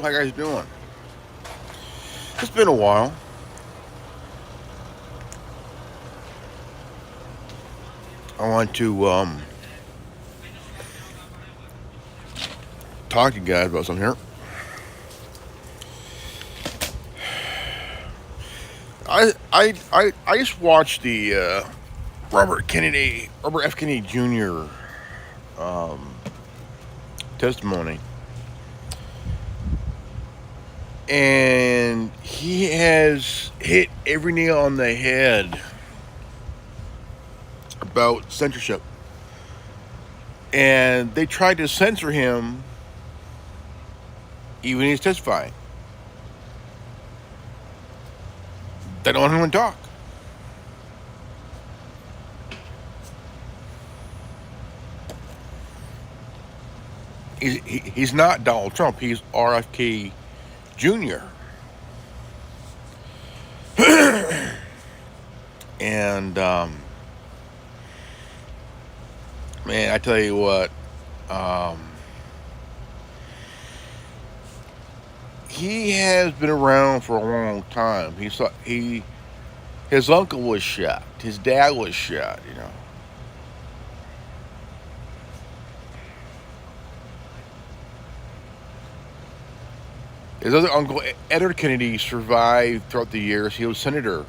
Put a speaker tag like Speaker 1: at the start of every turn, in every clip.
Speaker 1: How you guys doing? It's been a while. I want to talk to you guys about something here. I just watched the Robert F. Kennedy Jr. Um, testimony, and he has hit every nail on the head about censorship. And they tried to censor him even when he's testifying. They don't want him to talk. He's not Donald Trump. He's RFK Jr. And man, I tell you what, he has been around for a long time. His uncle was shot. His dad was shot. His other uncle, Edward Kennedy, survived throughout the years. He was senator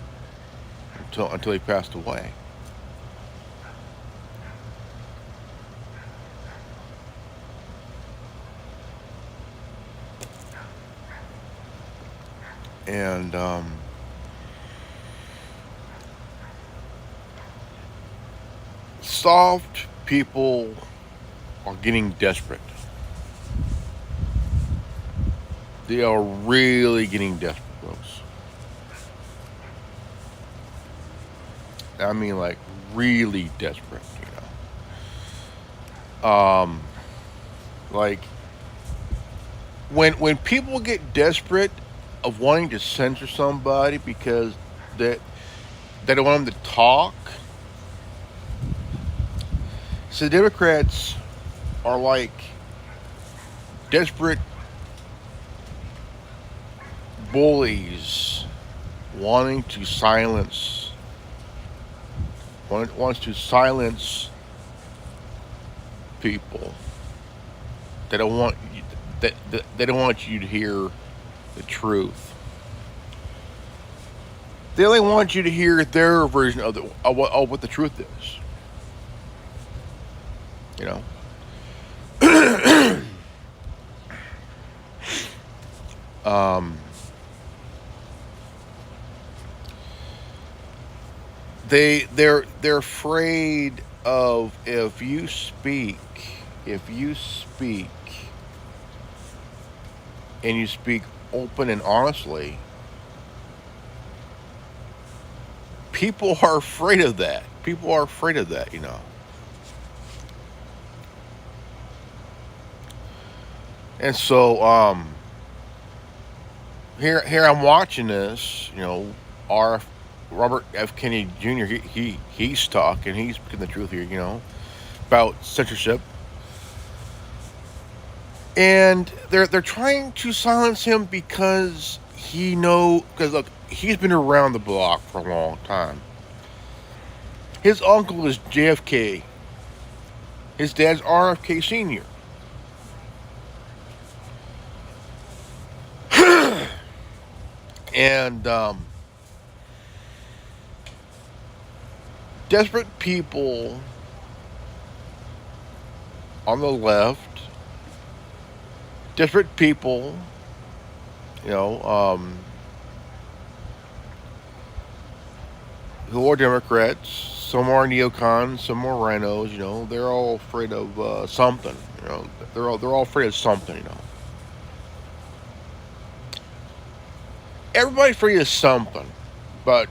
Speaker 1: until he passed away. And soft people are getting desperate. They are really getting desperate, folks. I mean, like, really desperate, Like, when people get desperate of wanting to censor somebody because they don't want them to talk, so the Democrats are like desperate bullies wanting to silence wants to silence people. They don't want they don't want you to hear the truth. They only want you to hear their version of what the truth is. You know. They're afraid of if you speak and you speak open and honestly, people are afraid of that. People are afraid of that. And so here I'm watching this, Robert F. Kennedy Jr. He's talking, he's speaking the truth here, about censorship. And they're trying to silence him because look, he's been around the block for a long time. His uncle is JFK. His dad's RFK Sr. And desperate people on the left, desperate people, who are Democrats, some are neocons, some are rhinos, they're all afraid of something, they're all afraid of something, Everybody's afraid of something, but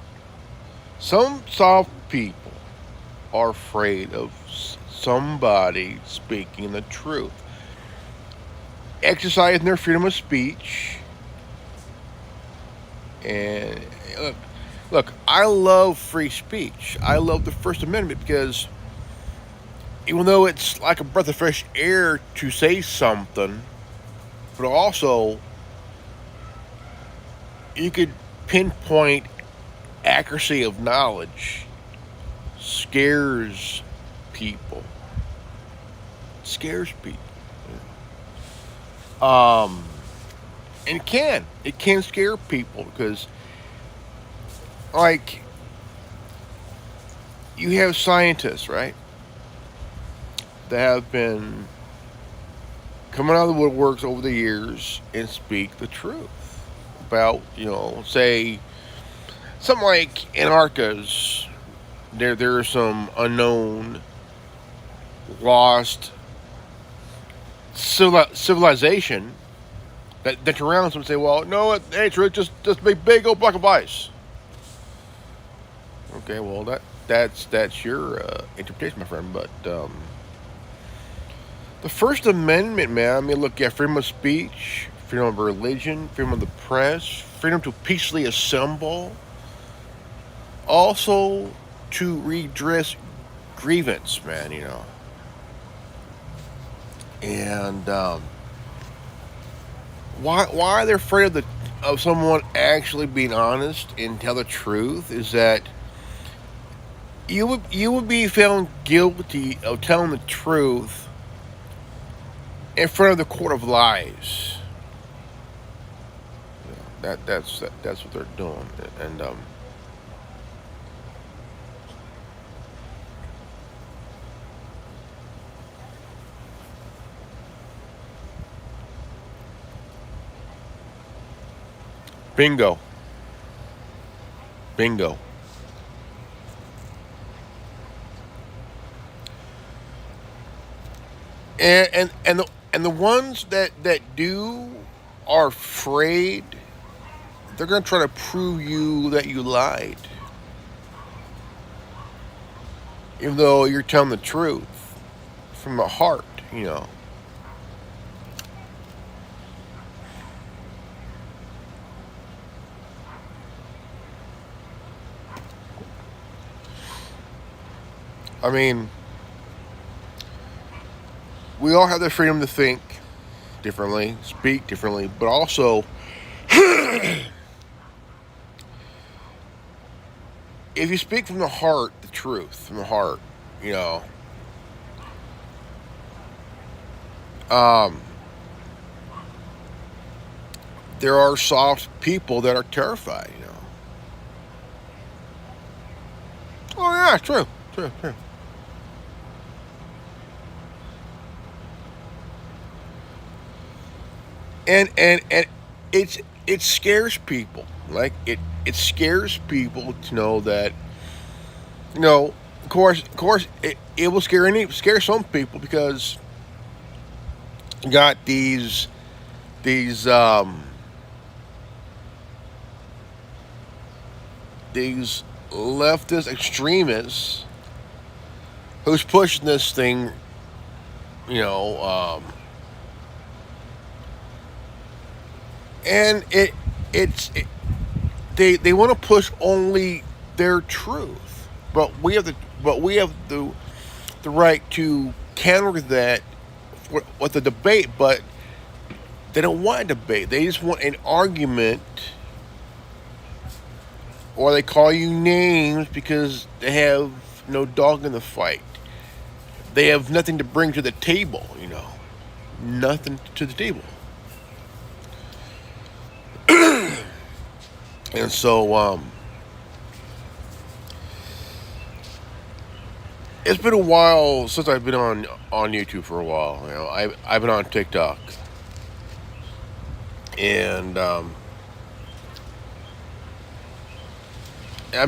Speaker 1: some soft people are afraid of somebody speaking the truth, exercising their freedom of speech. And look, I love free speech. I love the First Amendment because even though it's like a breath of fresh air to say something, but also you could pinpoint accuracy of knowledge scares people. Scares people. And it can scare people because, like, you have scientists, right, that have been coming out of the woodworks over the years and speak the truth about, say something like Antarctica's. There are some unknown, lost civilization that surrounds them and say, well, no, it ain't true. It's just a big old block of ice. Okay, well that's your interpretation, my friend. But the First Amendment, man. I mean, look at freedom of speech, freedom of religion, freedom of the press, freedom to peacefully assemble, also to redress grievance, man. And why they're afraid of someone actually being honest and tell the truth is that you would be found guilty of telling the truth in front of the court of lies. That's what they're doing, and bingo, bingo. And the ones that do are afraid. They're gonna try to prove you that you lied, even though you're telling the truth from the heart. I mean, we all have the freedom to think differently, speak differently, but also, if you speak from the heart, the truth from the heart, you know, um, there are soft people that are terrified. Oh yeah, true, true, true. And it scares people. Like it scares people to know that, of course it will scare some people because you got these these leftist extremists who's pushing this thing, you know, and they want to push only their truth, but we have the right to counter that with a debate. But they don't want a debate; they just want an argument, or they call you names because they have no dog in the fight. They have nothing to bring to the table, nothing to the table. And so, it's been a while since I've been on YouTube for a while. I've been on TikTok, and I've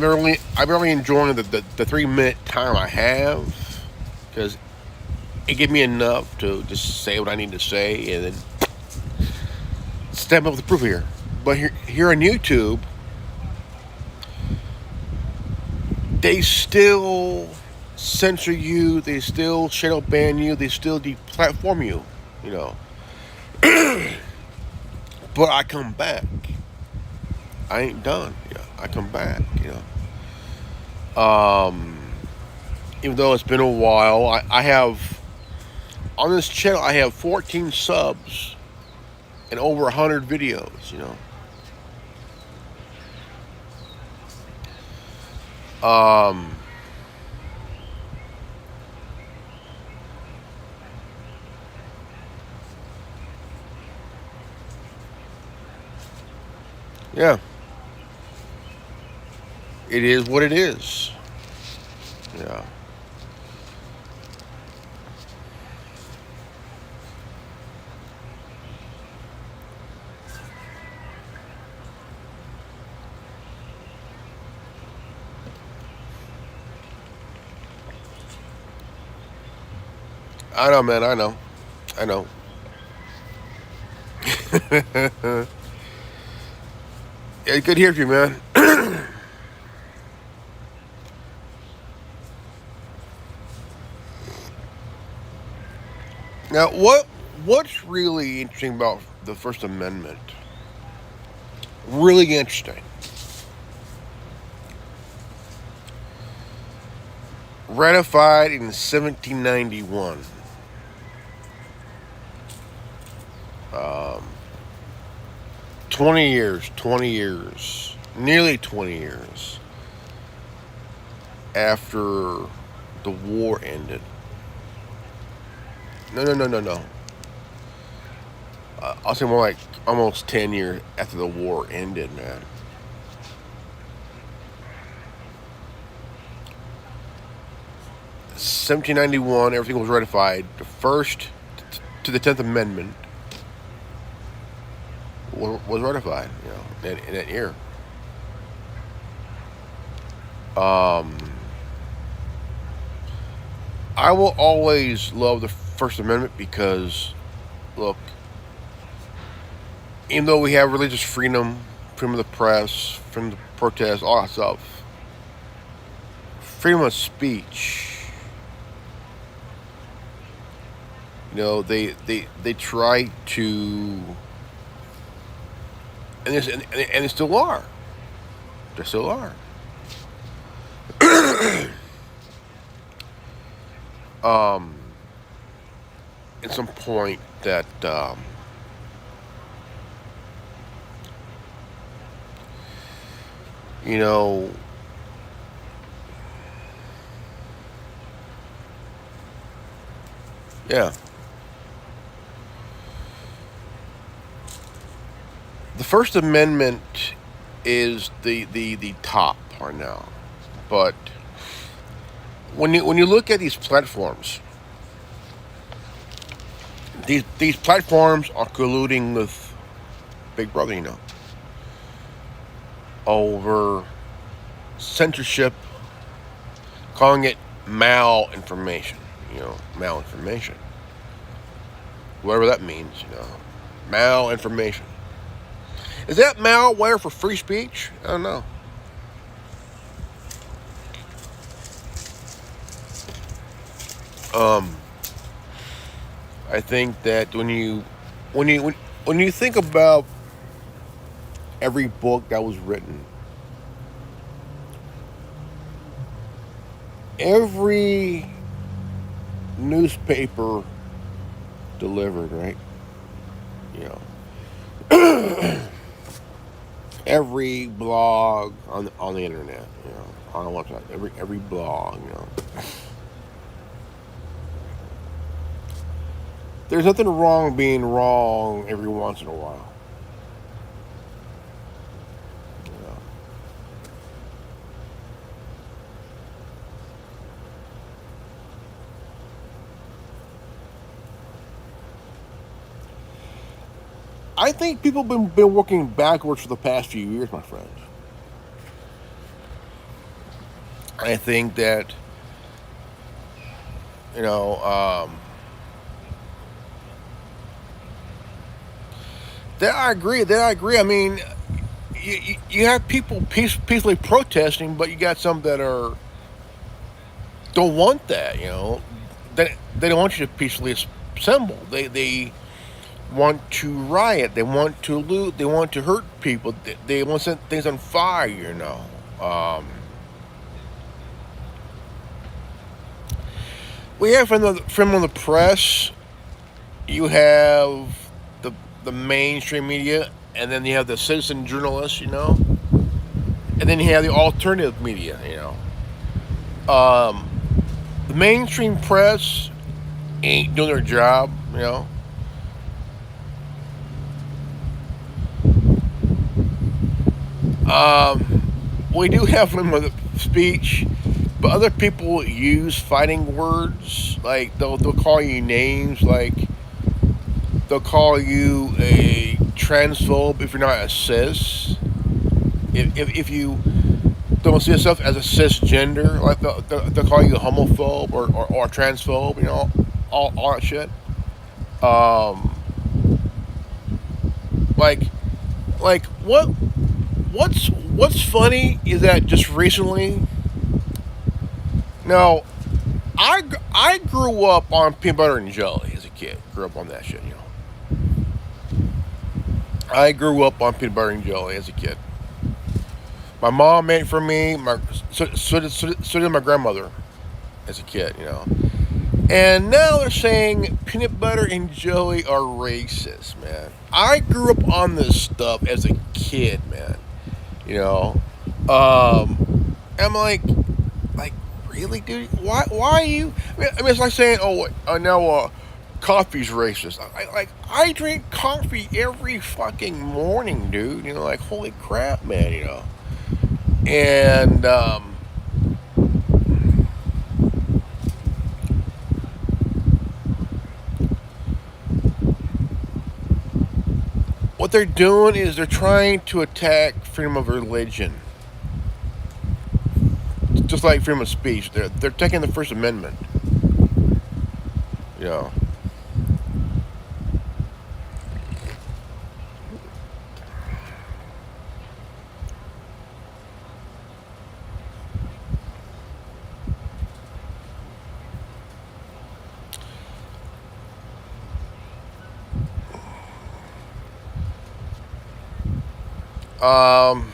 Speaker 1: been really enjoying the 3 minute time I have, because it gives me enough to just say what I need to say and then step up the proof here. But here on YouTube, they still censor you, they still shadow ban you, they still deplatform you, you know. But I come back. I ain't done. I come back. Um, Even though it's been a while, I have on this channel I have 14 subs and over 100 videos. Um, yeah, it is what it is. Yeah, I know, man. I know. I know. Yeah, good to hear from you, man. Now, what's really interesting about the First Amendment? Really interesting. Ratified in 1791. Um, 20 years, nearly 20 years after the war ended. No, no, no, no, no. I'll say more like almost 10 years after the war ended, man. 1791, everything was ratified. The first to the 10th Amendment was ratified, in that year. Um, I will always love the First Amendment because, look, even though we have religious freedom, freedom of the press, freedom of protest, all that stuff, freedom of speech, they try to, and they still are. They still are. um, at some point that you know, yeah, the First Amendment is the top right now, but when you look at these platforms, these platforms are colluding with Big Brother, over censorship, calling it malinformation, malinformation, whatever that means, malinformation. Is that malware for free speech? I don't know. Um, I think that when you think about every book that was written, every newspaper delivered, right? You know, every blog on the internet, on the website, every blog, There's nothing wrong being wrong every once in a while. You know. I think people have been working backwards for the past few years, my friends. I think that you know that I agree. That I agree. I mean, you have people peacefully protesting, but you got some that are don't want that. They don't want you to peacefully assemble. They want to riot. They want to loot. They want to hurt people. They want to set things on fire. We have from the press. You have the the mainstream media, and then you have the citizen journalists. And then you have the alternative media. Um, the mainstream press ain't doing their job. We do have freedom of speech, but other people use fighting words. Like they'll call you names. Like they'll call you a transphobe if you're not a cis. If you don't see yourself as a cisgender, like they'll call you a homophobe or a transphobe. All that shit. Um, like what's funny is that just recently. Now, I grew up on peanut butter and jelly as a kid. Grew up on that shit. I grew up on peanut butter and jelly as a kid. My mom made it for me. So did my grandmother as a kid. And now they're saying peanut butter and jelly are racist, man. I grew up on this stuff as a kid, man. You know, I'm like, really, dude? Why are you? I mean, it's like saying, oh, now coffee's racist. I drink coffee every fucking morning, dude. Like, holy crap, man. And what they're doing is they're trying to attack freedom of religion, just like freedom of speech. They're taking the First Amendment. You know. Um,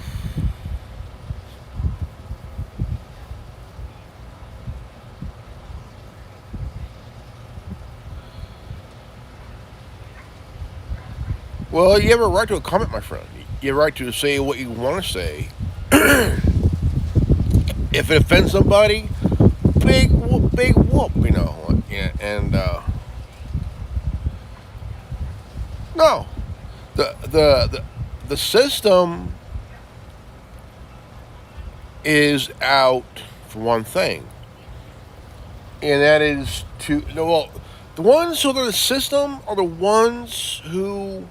Speaker 1: well, you have a right to a comment, my friend. You have a right to say what you want to say. If it offends somebody, big whoop, big whoop. And no, the system is out for one thing, and that is to no. Well, the ones who are the system are the ones who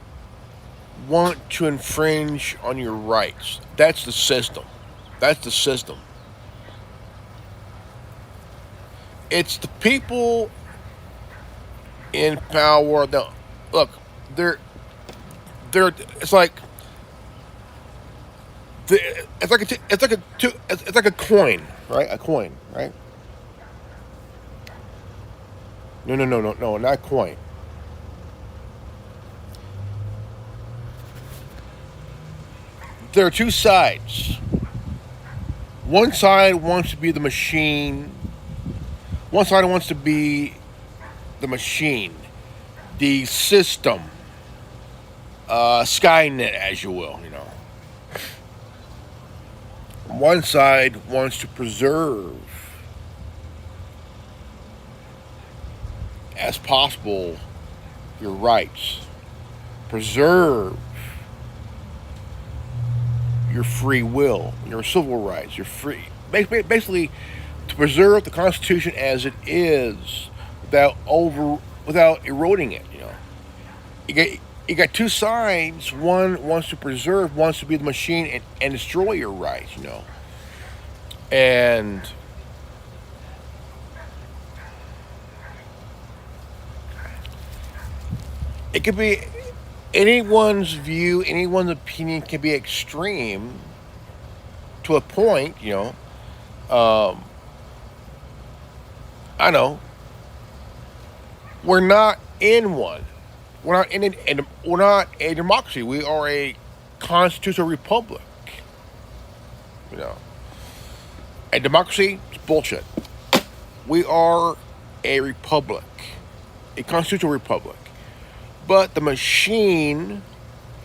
Speaker 1: want to infringe on your rights. That's the system. That's the system. It's the people in power that look. They're they're. It's like it's like a coin, right? A coin, right? No, not a coin. There are two sides. One side wants to be the machine. One side wants to be the machine, the system, Skynet, as you will. One side wants to preserve as possible your rights, preserve your free will, your civil rights, your free. Basically, to preserve the Constitution as it is without eroding it. You got two sides. One wants to preserve, wants to be the machine and destroy your rights. And it could be anyone's view, anyone's opinion can be extreme to a point. I know we're not in one. We're not a democracy. We are a constitutional republic. You know, a democracy is bullshit. We are a republic, a constitutional republic. But the machine,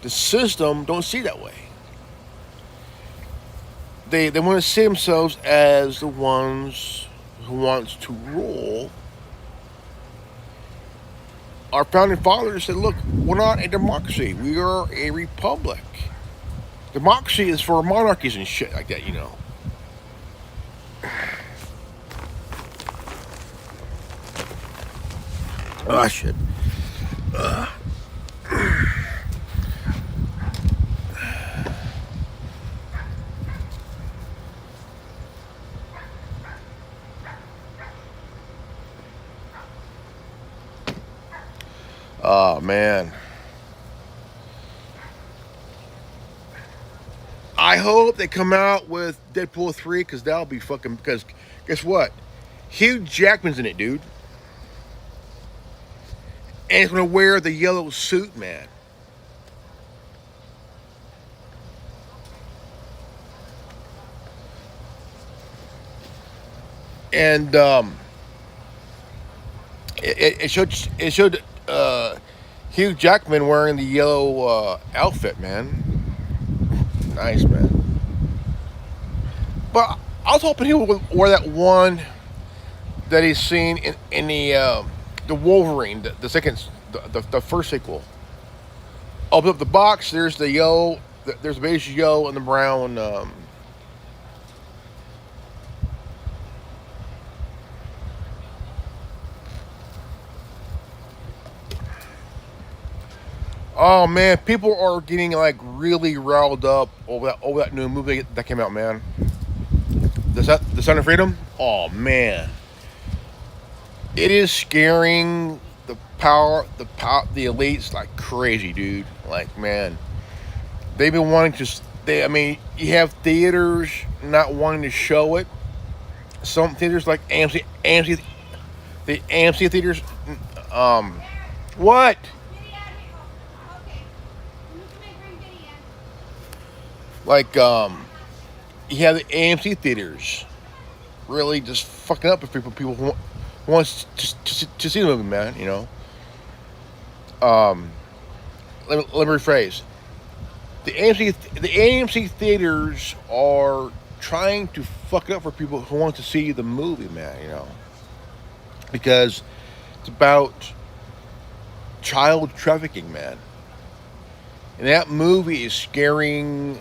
Speaker 1: the system, don't see that way. they want to see themselves as the ones who wants to rule. Our founding fathers said, "Look, we're not a democracy. We are a republic. Democracy is for monarchies and shit like that, you know." Oh shit. Oh man. I hope they come out with Deadpool 3 because that'll be fucking. Because guess what? Hugh Jackman's in it, dude. And he's gonna wear the yellow suit, man. And it showed Hugh Jackman wearing the yellow outfit, man. Nice, man. But I was hoping he would wear that one that he's seen in the Wolverine, the second, the first sequel. Open up the box. There's the yellow. There's the beige yellow and the brown. Oh man, people are getting like really riled up over that new movie that came out, man. The Sound of Freedom. Oh man, it is scaring the elites like crazy, dude. Like man, they've been wanting to. I mean, you have theaters not wanting to show it. Some theaters like the AMC theaters. What? Like you have the AMC theaters really just fucking up if people who wants to see the movie, man. You know. Let me rephrase. The AMC theaters are trying to fuck it up for people who want to see the movie, man. You know, because it's about child trafficking, man. And that movie is scaring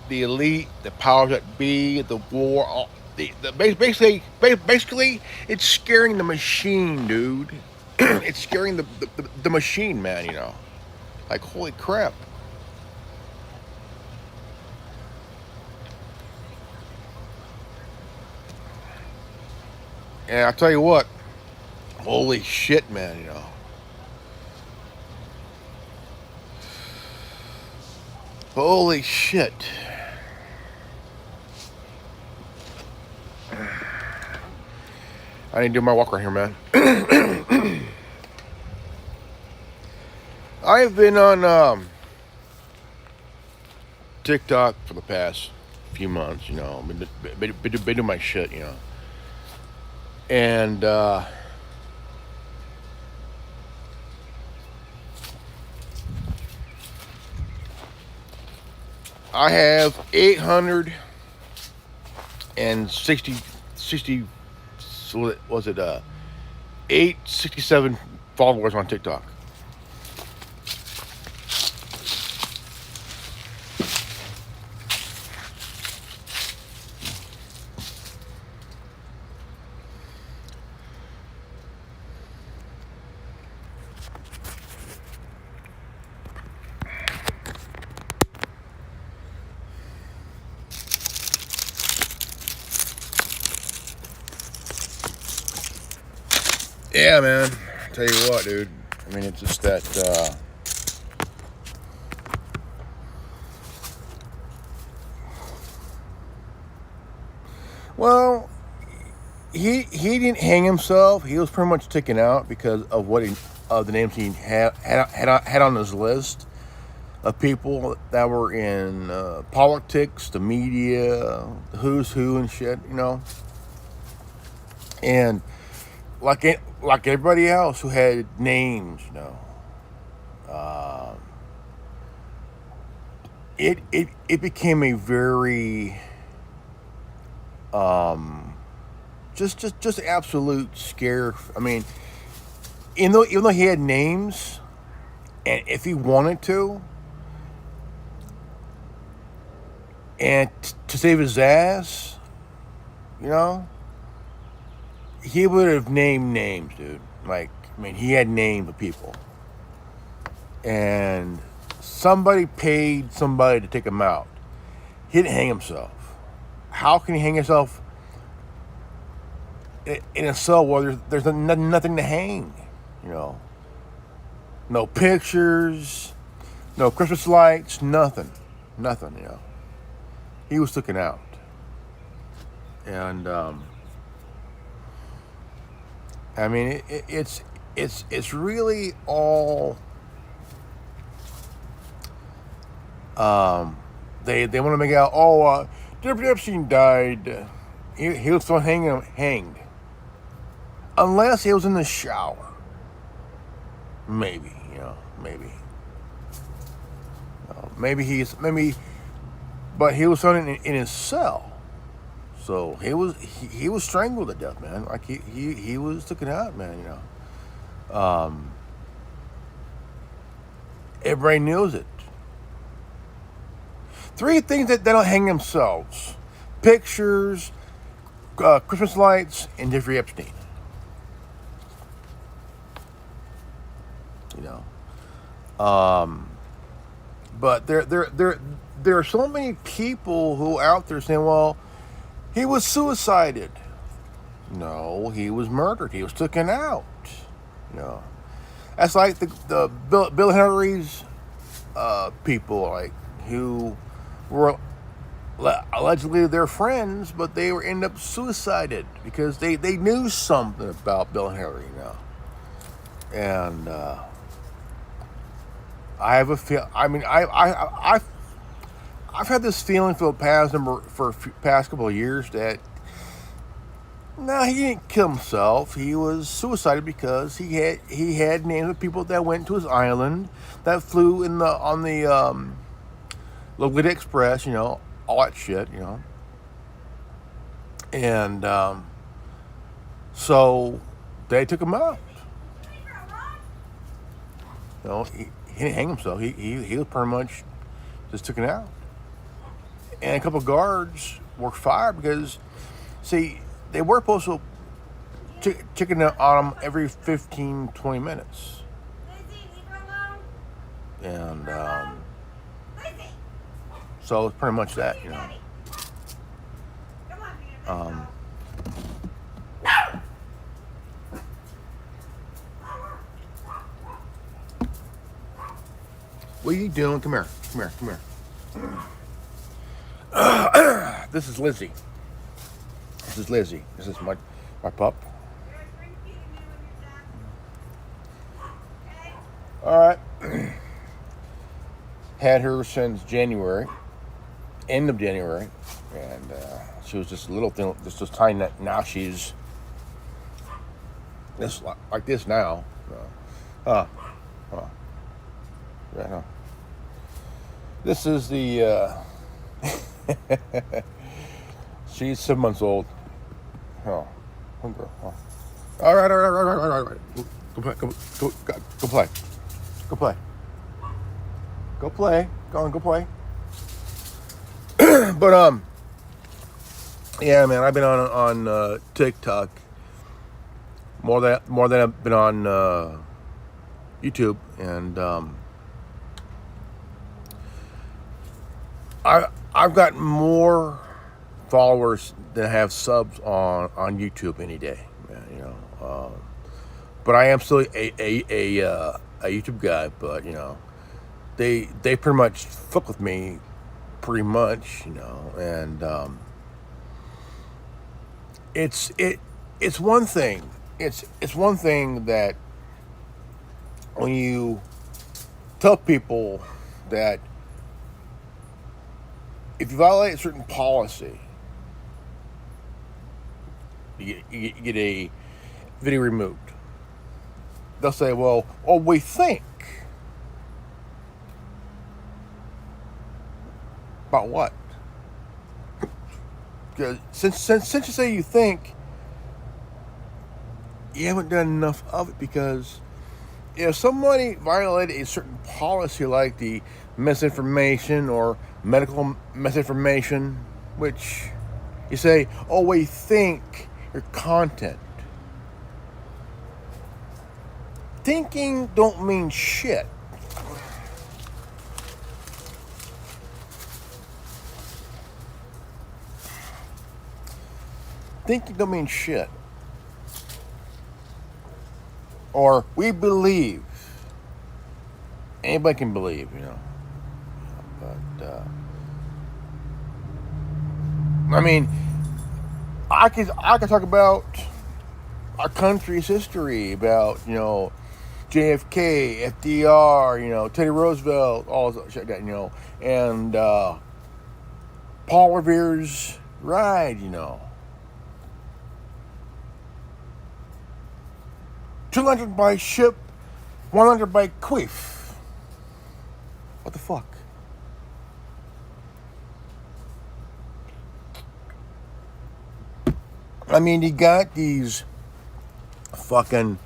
Speaker 1: the elite, the powers that be, the war. Basically, it's scaring the machine, dude. It's scaring the machine, man. You know, like holy crap. And I'll tell you what, holy shit, man. You know, holy shit. I need to do my walk right here, man. I've been on TikTok for the past few months, you know. Been doing my shit, you know. And I have 860 so was it 867 followers on TikTok. Yeah, man. Tell you what, dude. I mean, it's just that. Well, he didn't hang himself. He was pretty much taken out because of of the names he had on his list of people that were in politics, the media, the who's who and shit. You know, and like everybody else who had names, you know. It became a very Um, just absolute scare. I mean, even though he had names, and if he wanted to, and to save his ass, you know, he would have named names, dude. Like, I mean, he had names of people, and somebody paid somebody to take him out. He didn't hang himself. How can he hang himself in a cell where there's nothing to hang? You know, no pictures, no Christmas lights, nothing. You know, he was taken out, and I mean, it's really all. They want to make out. Oh, Jeffrey Epstein died. He was still hanged, unless he was in the shower. Maybe, you know, maybe. Maybe, but he was found in his cell. So he was strangled to death, man. Like he was taken out, man. You know, everybody knows it. 3 things that they don't hang themselves: pictures, Christmas lights, and Jeffrey Epstein. You know, but there are so many people who are out there saying, "Well, he was suicided." No, he was murdered. He was taken out. You know, that's like the Bill Henry's people, like who were allegedly their friends, but they were end up suicided because they knew something about Bill Henry. You know, and I have a feel. I mean, I've had this feeling for the past couple of years that no, he didn't kill himself. He was suicided because he had names of people that went to his island, that flew on the Lolita Express, you know, all that shit, you know, and so they took him out. You know, he didn't hang himself. He was pretty much just taken out. And a couple of guards were fired because, see, they were supposed to chicken on him every 15, 20 minutes. And so it's pretty much that, you know. What are you doing? Come here. This is Lizzie. This is my pup. All right. Had her since January, end of January, and she was just a little thing, just tiny. Now she's this like this now. Yeah, no. This is the. She's 7 months old. Oh, girl. Oh. All right. Go play. Go on, go play. But yeah, man, I've been on TikTok more than I've been on YouTube, and I've got more followers than have subs on YouTube any day, man. You know, but I am still a YouTube guy. But you know, they pretty much fuck with me, pretty much. You know, and it's one thing. It's one thing that when you tell people that if you violate a certain policy, you get a video removed. They'll say, well, we think. About what? Because since you say you think, you haven't done enough of it. Because if somebody violated a certain policy like the misinformation or medical misinformation, which you say, oh, we think your content. Thinking don't mean shit. Thinking don't mean shit. Or we believe. Anybody can believe, But I mean, I could talk about our country's history, about JFK, FDR, Teddy Roosevelt, all that shit, and Paul Revere's ride, 200 by ship, 100 by queef. What the fuck? I mean, you got these fucking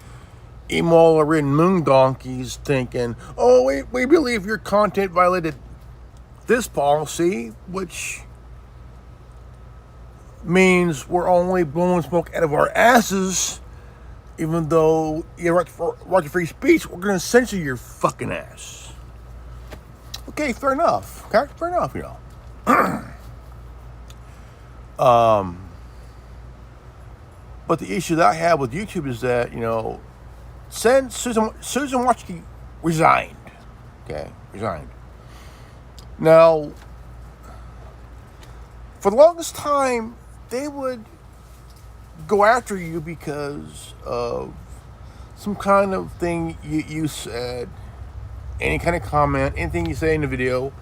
Speaker 1: emo-ridden moon donkeys thinking, oh, we believe your content violated this policy, which means we're only blowing smoke out of our asses, even though you have right to free speech, we're going to censor your fucking ass. Okay, fair enough. Okay, fair enough, But the issue that I have with YouTube is that, since Susan Wojcicki resigned, Now, for the longest time, they would go after you because of some kind of thing you said, any kind of comment, anything you say in the video.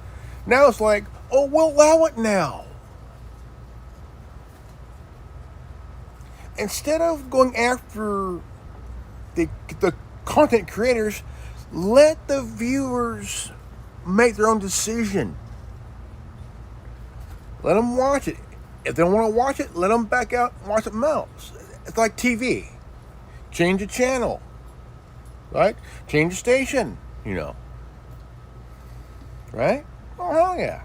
Speaker 1: Now it's like, oh, we'll allow it now. Instead of going after the content creators, let the viewers make their own decision. Let them watch it. If they don't want to watch it, let them back out and watch something else. It's like TV. Change the channel. Right? Change the station, Right? Oh, hell yeah.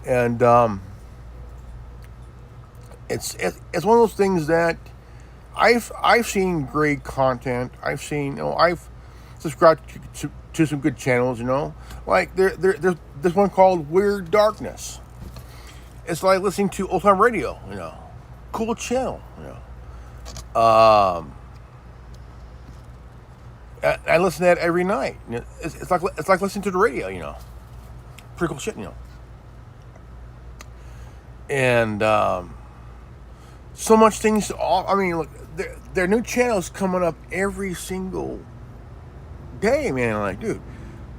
Speaker 1: And it's one of those things that I've seen great content. I've seen, I've subscribed to some good channels, like there's this one called Weird Darkness. It's like listening to old time radio, cool channel, I listen to that every night. It's like listening to the radio, pretty cool shit, And so much things. I mean, look, there are new channels coming up every single day, man. Like, dude,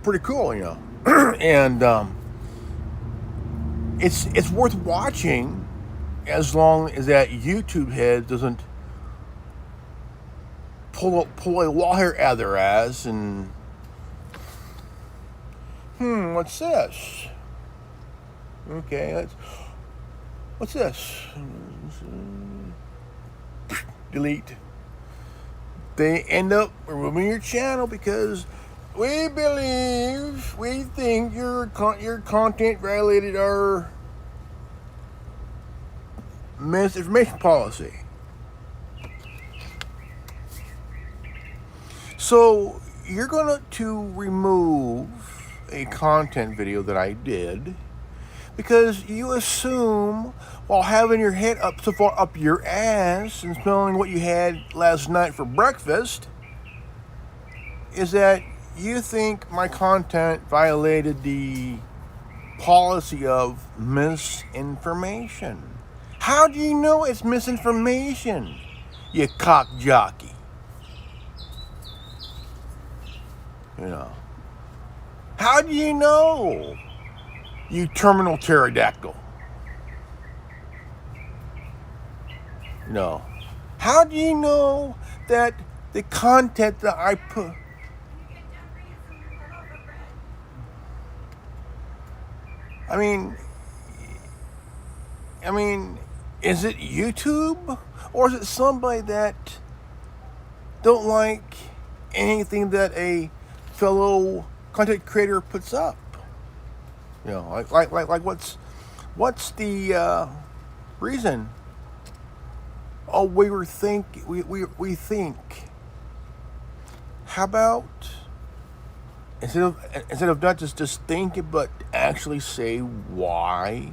Speaker 1: pretty cool, And it's worth watching as long as that YouTube head doesn't pull a wire out of their ass and what's this? Okay, what's this? Delete. They end up removing your channel because we think your content violated our misinformation policy. So you're going to remove a content video that I did because you assume, while having your head up so far up your ass and smelling what you had last night for breakfast, is that you think my content violated the policy of misinformation. How do you know it's misinformation, you cock jockey? How do you know, you terminal pterodactyl? How do you know that the content that I put... I mean, I mean, is it YouTube or is it somebody that don't like anything that a fellow content creator puts up? You know, like what's the reason? Oh, we think. How about instead of not just thinking, but actually say why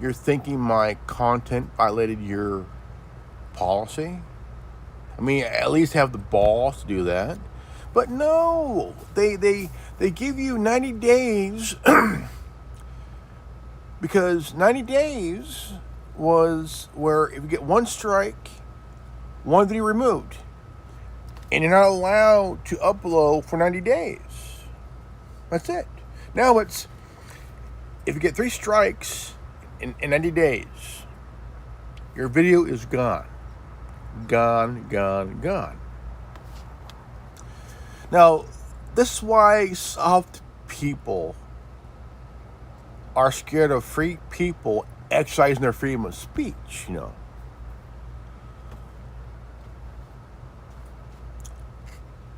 Speaker 1: you're thinking my content violated your policy? I mean, at least have the balls to do that. But no, they give you 90 days because 90 days was where if you get one strike, one video removed, and you're not allowed to upload for 90 days. That's it. Now it's if you get 3 strikes in 90 days, your video is gone. Gone. Now, this is why soft people are scared of free people exercising their freedom of speech, you know.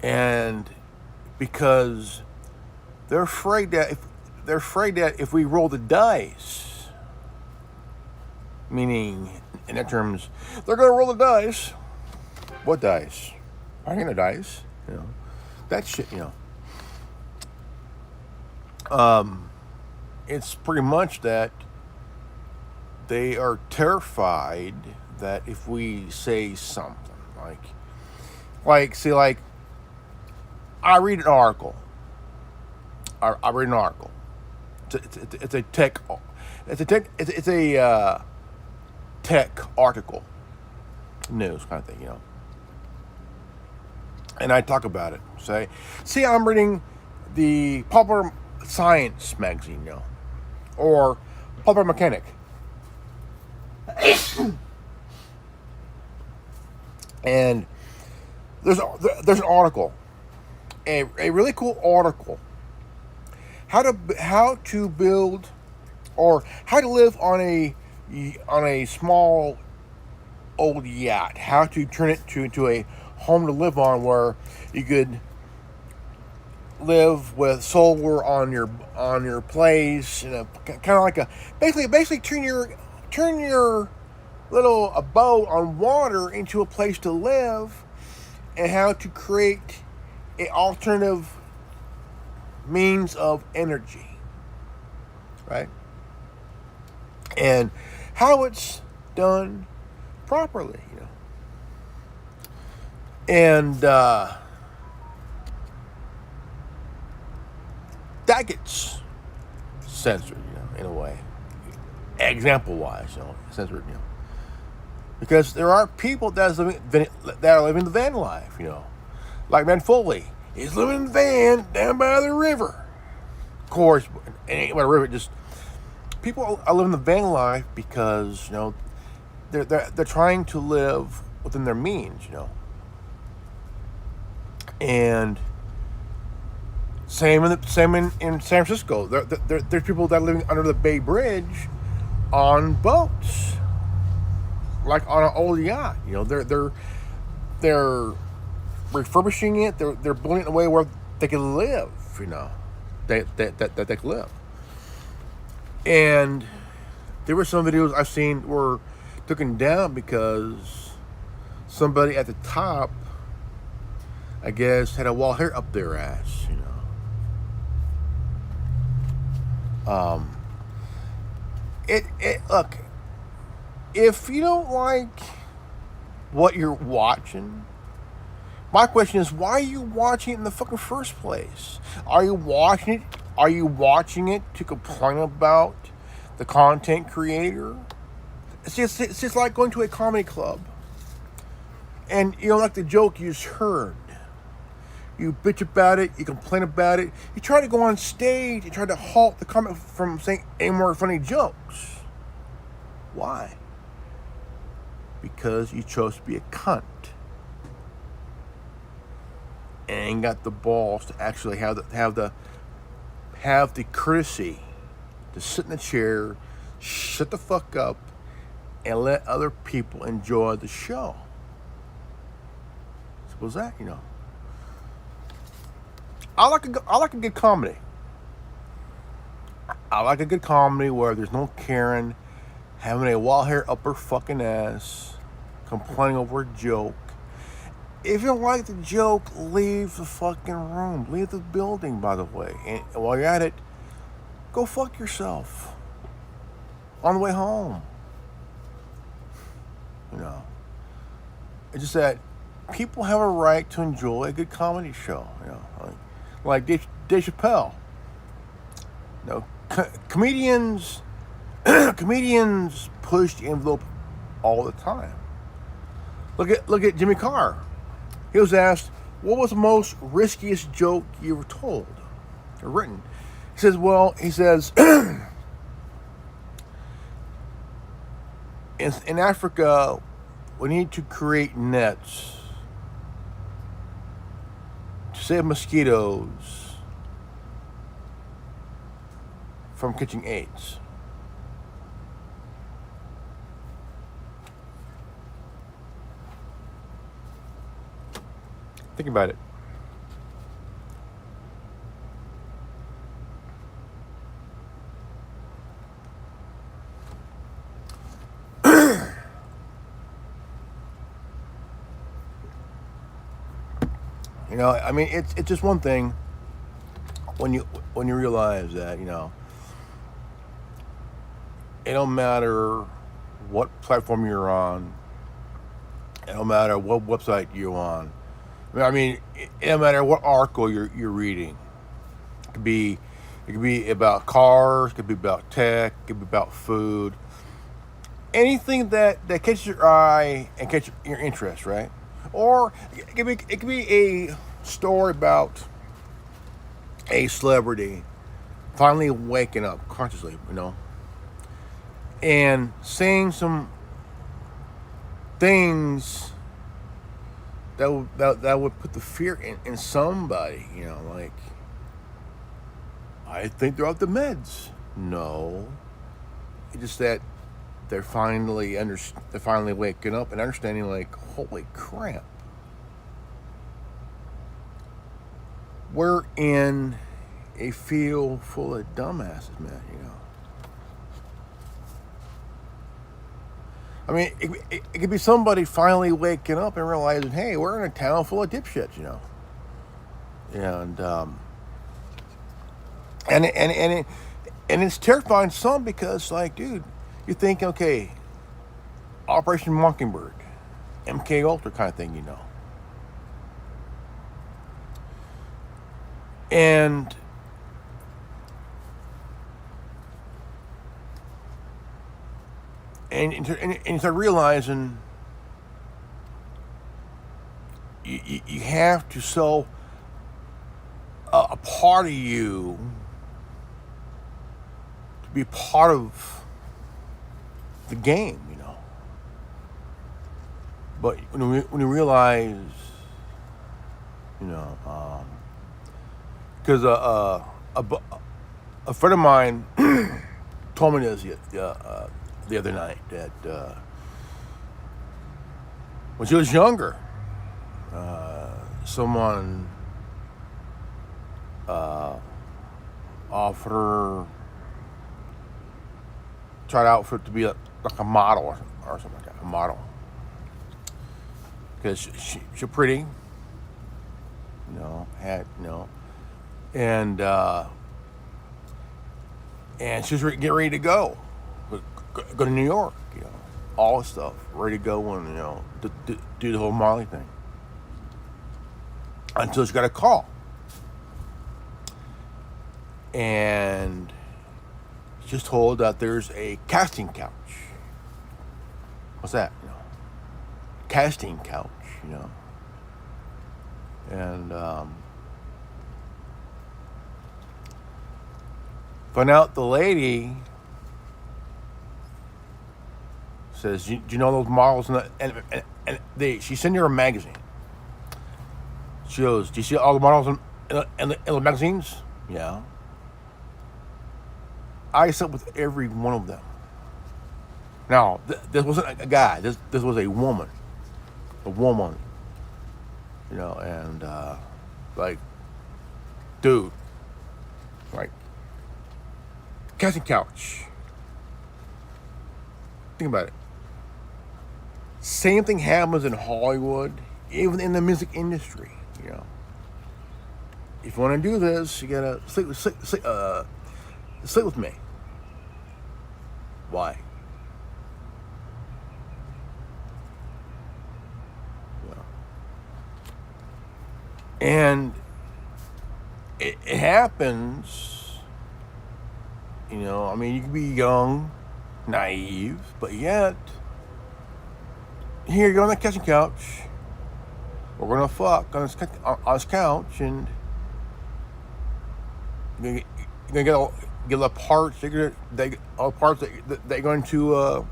Speaker 1: And because they're afraid that if we roll the dice, meaning in that terms, they're going to roll the dice. What dice? I ain't no dice, you know. That shit, you know. It's pretty much that they are terrified that if we say something like I read an article. I read an article. It's a tech article, news kind of thing, you know. And I talk about it. See, I'm reading the Popular Science magazine, you know, or Popular Mechanic. And there's an article, a really cool article, how to build or how to live on a small old yacht, how to turn it into a home to live on, where you could live with solar on your place, you know, kind of like basically turn your little abode on water into a place to live, and how to create an alternative means of energy, right? And how it's done properly, you know. And that gets censored, you know, in a way. Example-wise, you know, censored, you know. Because there are people that are living the van life, you know. Like Ben Foley. He's living in the van down by the river. Of course, it ain't by the river, just people are living the van life because, you know, they're trying to live within their means, you know. And same in San Francisco. There's people that are living under the Bay Bridge on boats, like on an old yacht. You know, they're refurbishing it. They're building it in a way where they can live. You know, that they can live. And there were some videos I've seen were taken down because somebody at the top, I guess, had a wall hair up their ass, you know. Look, if you don't like what you're watching, my question is, why are you watching it in the fucking first place? Are you watching it to complain about the content creator? It's just like going to a comedy club, and you don't like the joke you just heard. You bitch about it, you complain about it, you try to go on stage and try to halt the comic from saying any more funny jokes. Why? Because you chose to be a cunt and ain't got the balls to actually have the courtesy to sit in a chair, shut the fuck up, and let other people enjoy the show. Suppose that, I like a good comedy. I like a good comedy where there's no Karen having a wild hair up her fucking ass, complaining over a joke. If you don't like the joke, leave the fucking room. Leave the building, by the way. And while you're at it, go fuck yourself. On the way home. It's just that people have a right to enjoy a good comedy show. Like Dave Chappelle. Comedians push the envelope all the time. Look at Jimmy Carr. He was asked, what was the most riskiest joke you ever told or written? He says, in Africa, we need to create nets to save mosquitoes from catching AIDS. Think about it. It's just one thing when you realize that, it don't matter what platform you're on, it don't matter what website you're on. It don't matter what article you're reading. It could be about cars, it could be about tech, it could be about food. Anything that catches your eye and catches your interest, right? Or it could be a story about a celebrity finally waking up consciously, and saying some things that would put the fear in somebody, like, I think they're off the meds. No, it's just that they're finally waking up and understanding, like, holy crap, we're in a field full of dumbasses, man. It could be somebody finally waking up and realizing, hey, we're in a town full of dipshits, and it's terrifying some because, like, dude, you think, okay, Operation Mockingbird, MK Ultra kind of thing, and you start realizing you have to sell a part of you to be part of the game, But when you realize, because a friend of mine told me this the other night, that when she was younger, someone offered her, tried out for it to be like a model or something like that, a model, because she's pretty, and she's getting ready to go to New York, all this stuff, ready to go and, do the whole Molly thing. Until she got a call. And she's told that there's a casting couch. What's that? Casting couch, And find out the lady says, do you know those models? And she sent her a magazine. She goes, do you see all the models in the magazines? Yeah. I slept with every one of them. Now, this wasn't a guy. This was a woman. A woman. And like, dude, like, casting couch. Think about it. Same thing happens in Hollywood, even in the music industry. If you want to do this, you gotta sleep with me. Why? And it happens, I mean, you can be young, naive, but yet, here you're on the kitchen couch, we're going to fuck on this couch, and you're going to get the parts, all parts that they're going to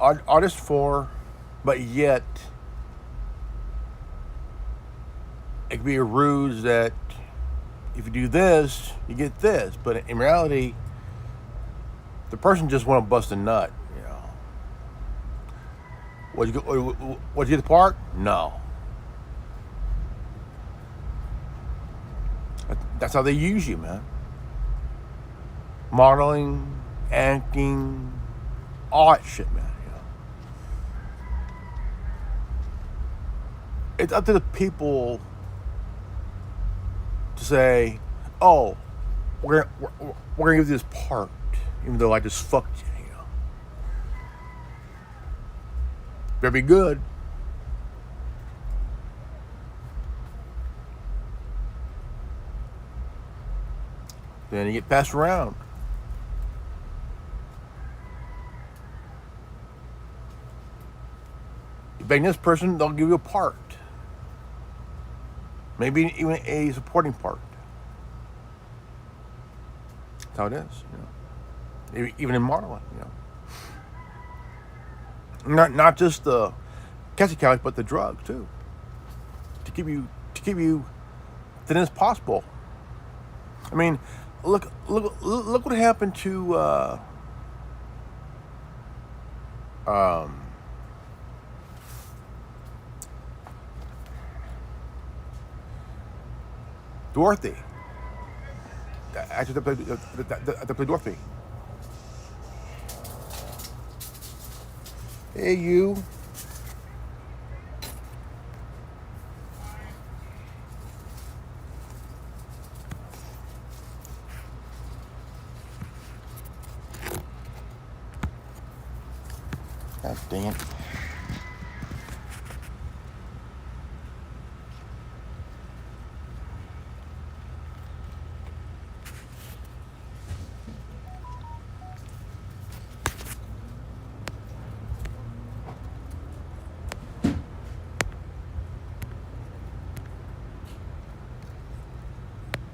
Speaker 1: audition for, but yet, it could be a ruse that if you do this, you get this. But in reality, the person just want to bust a nut. Would you get the part? No. That's how they use you, man. Modeling, acting, all that shit, man. It's up to the people to say, oh, we're gonna give you this part, even though I just fucked you. Better be good. Then you get passed around. You bang this person, they'll give you a part. Maybe even a supporting part. That's how it is, Even in modeling, Not just the casting couch, but the drug too. To keep you thin as possible. I mean, look what happened to Dorothy. Actually, they played Dorothy. Hey, you. God dang it.